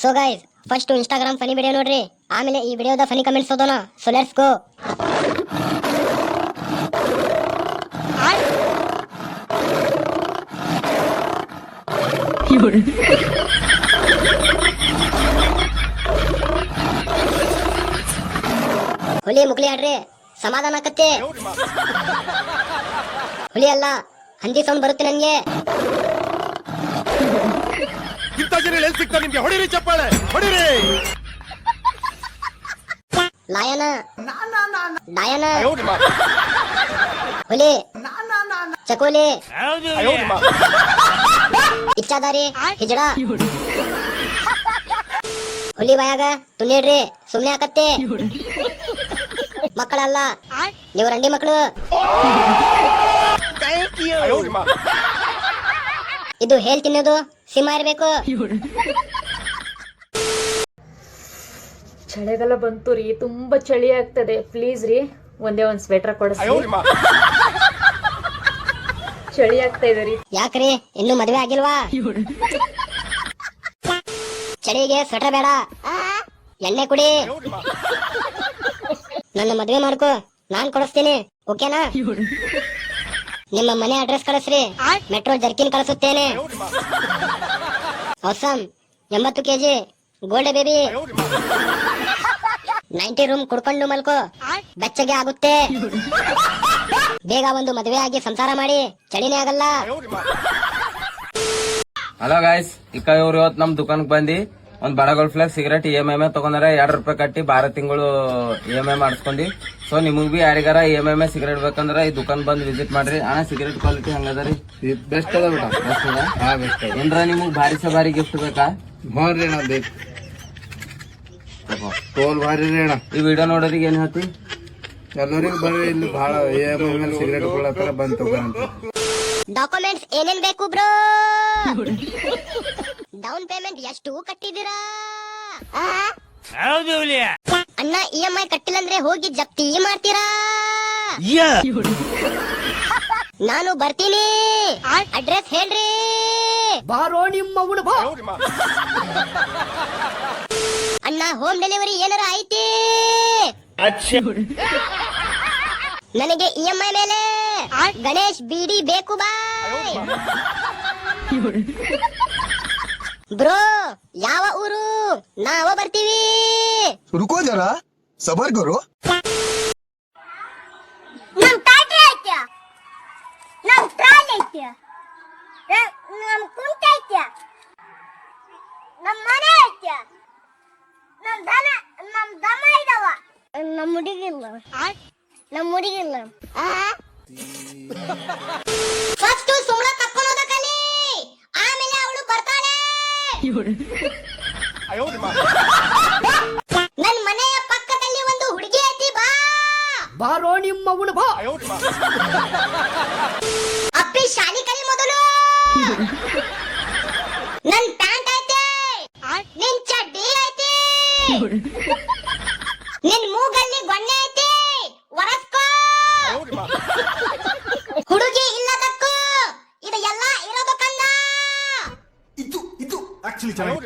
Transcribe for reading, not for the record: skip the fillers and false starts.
So guys first Instagram funny video ನೋಡ್ರಿ, ಆಮೇಲೆ ಈ ವಿಡಿಯೋದ ಫನಿ ಕಮೆಂಟ್ಸ್ ಓದೋಣ. So let's go. ಹುಲಿ ಮುಕ್ಲಿ ಆಡ್ರಿ, ಸಮಾಧಾನ ಆಕತ್ತೆ. ಹುಲಿ ಅಲ್ಲ, ಹಂದಿ ಸೌಂಡ್ ಬರುತ್ತೆ ನನ್ಗೆ. ಇಂಥ ಜನ ಎಲ್ಲಿ ಸಿಗ್ತಾರೆ ನಿಮ್ಗೆ? ಹೊಡಿರಿ ಚಪ್ಪಾಳೆ, ಹೊಡಿರಿ. ಲಾಯನ ಡಾಯನ ಹುಲಿ ಚಕೋಲಿ ಇಚ್ಛಾದಾರಿ ಹಿಜಡ ಹುಲಿ ಬಾಯಾಗ ತುಣ್ಣಿಡ್ರಿ, ಸುಮ್ನೆ ಆಕತ್ತೆ. ಮಕ್ಕಳಲ್ಲ ನೀವು, ರಂಡಿ ಮಕ್ಕಳು. ಇದು ಹೇಲ್ ತಿನ್ನೋದು ಸಿಂಹ ಇರ್ಬೇಕು. ಚಳಿಗಾಲ ಬಂತು ರೀ, ತುಂಬಾ ಚಳಿ ಆಗ್ತದೆ. ಪ್ಲೀಸ್ ರೀ, ಒಂದೇ ಒಂದ್ ಸ್ವೆಟರ್ ಕೊಡಿಸಿ. ಚಳಿ ಆಗ್ತಾ ಇದೆ ರೀ. ಯಾಕ್ರಿ ಇನ್ನು ಮದ್ವೆ ಆಗಿಲ್ವಾ? ಚಳಿಗೆ ಸ್ವೆಟರ್ ಬೇಡ, ಎಣ್ಣೆ ಕುಡಿ. ನನ್ನ ಮದ್ವೆ ಮಾಡ್ಕೋ, ನಾನ್ ಕೊಡಿಸ್ತೀನಿ, ಓಕೆನಾ? ನಿಮ್ಮ ಮನೆ ಅಡ್ರೆಸ್ ಕಳಿಸ್ರಿ, ಮೆಟ್ರೋ ಜರ್ಕಿನ್ ಕಳಿಸುತ್ತೇನೆ. Awesome 80 kg gold baby. 90 room ಕುಡ್ಕೊಂಡು ಮಲ್ಕೋ, ಬೆಚ್ಚಗೆ ಆಗುತ್ತೆ. ಬೇಗ ಒಂದು ಮದುವೆ ಆಗಿ ಸಂಸಾರ ಮಾಡಿ, ಚಳಿನೇ ಆಗಲ್ಲ. ಹಲೋ ಗಾಯ್ಸ್, ಇವ್ರು ಇವತ್ತು ನಮ್ ದುಕಾನ್ಗೆ ಬಂದಿ ಒಂದ್ ಬಡ ಗೋಲ್ಡ್ ಫ್ಲಾಗ್ ಸಿಗರೇಟ್ EMI ತಗೊಂಡ್ರೆ 2 ರೂಪಾಯಿ ಕಟ್ಟಿ 12 ತಿಂಗಳು EMI ಮಾಡಿಸ್ಕೊಂಡಿ. ಸೊ ನಿಮಗ್ ಬಿ ಯಾರಿಗಾರ EMI ಸಿಗರೇಟ್ ಬೇಕಂದ್ರ ಈ ದುಕಾನ್ ಬಂದ್ ವಿಸಿಟ್ ಮಾಡ್ರಿ. ಅಣ್ಣ ಸಿಗರೇಟ್ ಕ್ವಾಲಿಟಿ ಹಂಗದ ರೀ? ಬೆಸ್ಟ್ ಅದ ಬಿಡ, ಬೆಸ್ಟ್ ಅದ. ಹಾ ಬೆಸ್ಟ್ ಅದ. ಏನ್ರ ನಿಮಗ್ ಭಾರಿ ಸೆ ಭಾರಿ ಗಿಫ್ಟ್ ಬೇಕಾ? ಭಾರಿ ಅಣ್ಣ ಬೇಕು, ತೋಲ್ ಭಾರಿ ರೀ ಅಣ್ಣ. ಈ ವಿಡಿಯೋ ನೋಡೋರಿಗೆ ಏನ್ ಹೇಳ್ತಿ? ಎಲ್ಲರಿಗೂ ಬರ್ರಿ, ಇಲ್ಲಿ ಬಹಳ EMI ಮೇಲೆ ಸಿಗರೇಟ್ ಕೊಡತ್ತಾರ, ಬಂದ್ ತಗೊಂತ. ಡಾಕ್ಯುಮೆಂಟ್ಸ್ ಏನೇನ್ ಬೇಕು ಬ್ರೋ? ಡೌನ್ ಪೇಮೆಂಟ್ ಎಷ್ಟು ಕಟ್ಟಿದೀರಾ? ಅಣ್ಣ EMI ಕಟ್ಟಿಲ್ಲ ಅಂದ್ರೆ ಹೋಗಿ ಜಪ್ತಿ ಮಾಡ್ತೀರಾ? ನಾನು ಬರ್ತೀನಿ, ಅಡ್ರೆಸ್ ಹೇಳ್ರಿ. ಬಾರೋ ನಿಮ್ಮ ಬಾ. ಅಣ್ಣ ಹೋಮ್ ಡೆಲಿವರಿ ಏನಾರ ಐತಿ? ನನಗೆ EMI ಮೇಲೆ ಗಣೇಶ್ ಬಿಡಿ ಬೇಕು ಬಾಯ್. ಬ್ರೋ ಯಾವ ಊರು? ನಾವ ಬರ್ತೀವಿ. रुको जरा सबर करो. ನಮ್ ತಾಟಿ ಐತ್ಯ, ನಮ್ ಟ್ರಾಲ್ ಐತ್ಯ, ನಮ್ ಕುಂಟ ಐತ್ಯ, ನಮ್ ಮನೆ ಐತ್ಯ, ನಮ್ ದಮ ಇದಾವ. ನಮ್ ಹುಡುಗಿಲ್ಲ, ನಮ್ ಹುಡುಗಿಲ್ಲ. ಫಸ್ಟ್ ಸುಮ್ನೆ ಕರ್ಕೊಂಡೋದ ಕಲಿ, ಆಮೇಲೆ ಅವಳು ಬರ್ತಾಳೆ. ನನ್ ಮನೆಯ ಪಕ್ಕದಲ್ಲಿ ಒಂದು ಹುಡುಗಿ ಐತಿ, ಬಾ. ಬಾರೋ ನಿಮ್ಮ ಬಾ. ಅಪ್ಪಿ ಶಾಲಿ ಕಲಿ ಮೊದಲು. ನನ್ ಪ್ಯಾಂಟ್ ಐತೆ, ನಿನ್ ಚಡ್ಡಿ ಐತಿ, ನಿನ್ ಮೂಗಲ್ಲಿ ಗೊಣ್ಣೆ ಐತಿ, ಒರೆಸ್ಕೋ. ಹುಡುಗಿ ಇಲ್ಲದಕ್ಕೂ ಇದು ಎಲ್ಲ ಇರೋದು ಕಂದ. ಇದು ಆಕ್ಚುಲಿ ಚೆನ್ನಾಗಿ